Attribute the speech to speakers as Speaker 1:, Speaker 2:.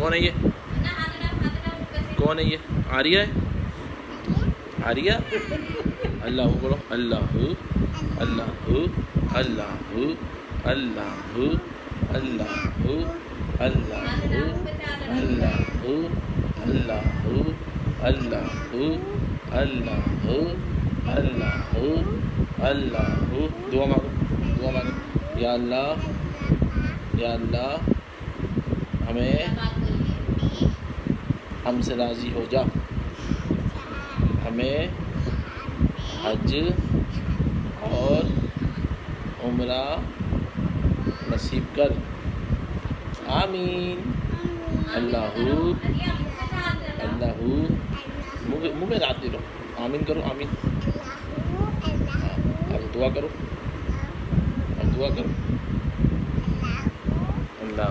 Speaker 1: کون ہے یہ؟ کون ہے یہ؟ آریہ ہے؟ آریہ؟ اللہ بولو، اللہ اللہ اللہ اللہ اللہ اللہ اللہ اللہ اللہ اللہ اللہ اللہ دعا مانگو، دعا مانگو، یا اللہ یا اللہ ہمیں ہم سے راضی ہو جا، ہمیں حج اور عمرہ نصیب کر، آمین۔ اللہ اللہ منہ میں رات دے لو، آمین کرو، آمین۔ اب دعا کرو، اب دعا کرو، اللہ